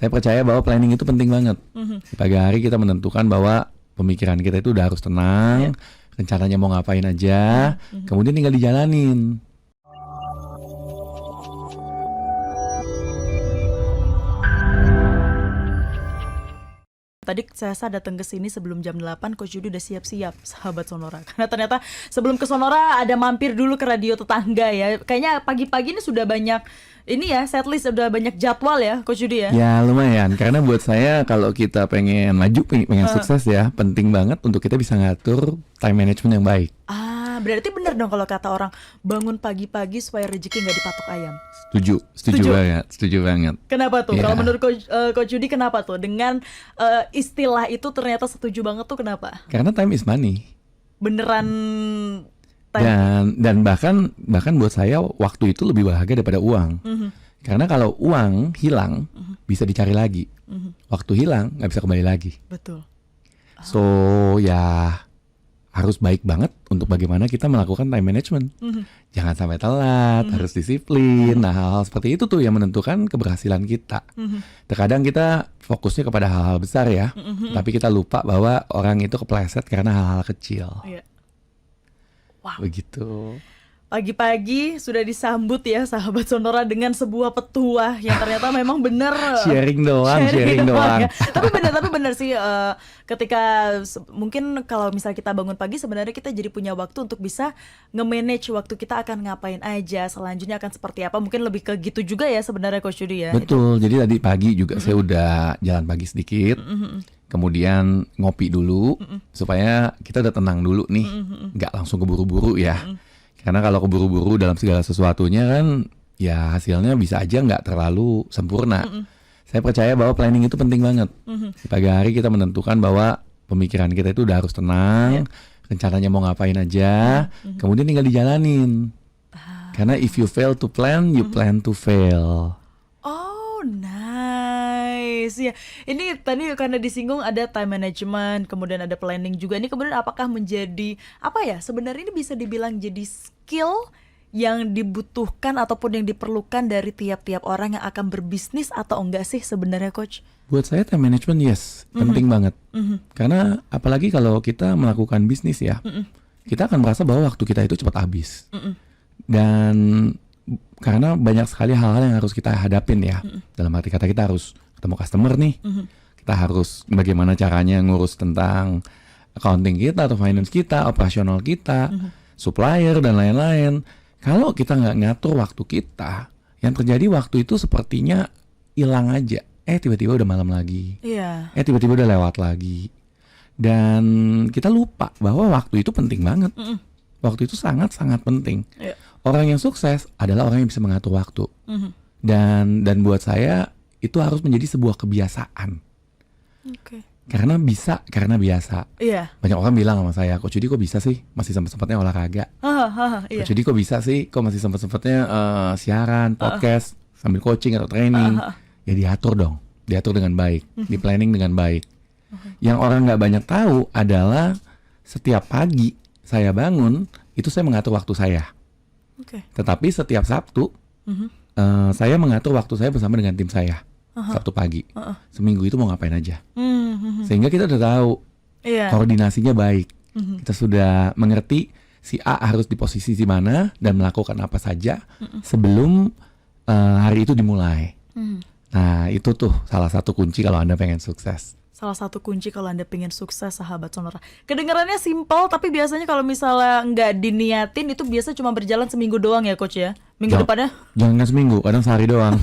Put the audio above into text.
Saya percaya bahwa planning itu penting banget. Di pagi hari kita menentukan bahwa pemikiran kita itu udah harus tenang, rencananya mau ngapain aja, kemudian tinggal dijalanin. Tadi saya datang ke sini sebelum jam 8, Coach Yudi udah siap-siap, sahabat Sonora. Karena ternyata sebelum ke Sonora ada mampir dulu ke radio tetangga ya. Kayaknya pagi-pagi ini sudah banyak ini ya, setlist udah banyak jadwal ya, Coach Yudi ya. Ya lumayan, karena buat saya kalau kita pengen maju, pengen sukses ya, penting banget untuk kita bisa ngatur time management yang baik. Berarti benar dong kalau kata orang bangun pagi-pagi supaya rezeki nggak dipatok ayam. Setuju banget. Kenapa tuh? Ya. Kalau menurut Coach Yudi kenapa tuh? Dengan istilah itu ternyata setuju banget tuh kenapa? Karena time is money. Beneran time. Dan bahkan buat saya waktu itu lebih berharga daripada uang. Karena kalau uang hilang bisa dicari lagi. Waktu hilang nggak bisa kembali lagi. Betul. So ya harus baik banget untuk bagaimana kita melakukan time management. Jangan sampai telat, harus disiplin. Nah, hal-hal seperti itu tuh yang menentukan keberhasilan kita. Terkadang kita fokusnya kepada hal-hal besar ya, tapi kita lupa bahwa orang itu kepleset karena hal-hal kecil. Iya. Wow. Begitu. Pagi-pagi sudah disambut ya sahabat Sonora dengan sebuah petuah yang ternyata memang benar. Sharing doang. Ya. Tapi benar sih ketika mungkin kalau misal kita bangun pagi sebenarnya kita jadi punya waktu untuk bisa nge-manage waktu kita akan ngapain aja, selanjutnya akan seperti apa. Mungkin lebih ke gitu juga ya sebenarnya Coach Yudi ya. Betul. Jadi tadi pagi juga saya udah jalan pagi sedikit. Kemudian ngopi dulu supaya kita udah tenang dulu nih. Nggak langsung keburu-buru ya. Karena kalau keburu-buru dalam segala sesuatunya kan ya hasilnya bisa aja nggak terlalu sempurna. Saya percaya bahwa planning itu penting banget. Di pagi hari kita menentukan bahwa pemikiran kita itu udah harus tenang, rencananya mau ngapain aja, kemudian tinggal dijalanin. Karena if you fail to plan, you plan to fail. Oh, nice. Ya, ini tadi karena disinggung ada time management, kemudian ada planning juga. Ini kemudian apakah menjadi apa ya? Sebenarnya ini bisa dibilang jadi skill yang dibutuhkan ataupun yang diperlukan dari tiap-tiap orang yang akan berbisnis atau enggak sih sebenarnya Coach? Buat saya time management yes, penting banget. Karena apalagi kalau kita melakukan bisnis ya, kita akan merasa bahwa waktu kita itu cepat habis. Dan karena banyak sekali hal-hal yang harus kita hadapin ya. Dalam arti kata kita harus ketemu customer nih. Kita harus bagaimana caranya ngurus tentang accounting kita atau finance kita, operasional kita, supplier dan lain-lain. Kalau kita nggak ngatur waktu kita, yang terjadi waktu itu sepertinya hilang aja. Tiba-tiba udah malam lagi. Tiba-tiba udah lewat lagi. Dan kita lupa bahwa waktu itu penting banget. Waktu itu sangat-sangat penting. Orang yang sukses adalah orang yang bisa mengatur waktu. Dan buat saya itu harus menjadi sebuah kebiasaan. Karena biasa. Banyak orang bilang sama saya, Coach Yudi kok bisa sih masih sempat-sempatnya olahraga. Coach Yudi kok bisa sih kok masih sempat-sempatnya siaran, podcast, sambil coaching atau training. Ya diatur dong, diatur dengan baik, di planning dengan baik. Yang orang nggak banyak tahu adalah setiap pagi saya bangun, itu saya mengatur waktu saya. Tetapi setiap Sabtu, saya mengatur waktu saya bersama dengan tim saya. Sabtu pagi, seminggu itu mau ngapain aja. Sehingga kita udah tahu koordinasinya baik. Kita sudah mengerti si A harus di posisi di mana dan melakukan apa saja sebelum hari itu dimulai. Nah itu tuh salah satu kunci kalau Anda pengen sukses. Salah satu kunci kalau Anda pengen sukses sahabat Sonora. Kedengarannya simpel tapi biasanya kalau misalnya nggak diniatin itu biasa cuma berjalan seminggu doang ya Coach ya. Minggu depannya? Jangan seminggu, kadang sehari doang.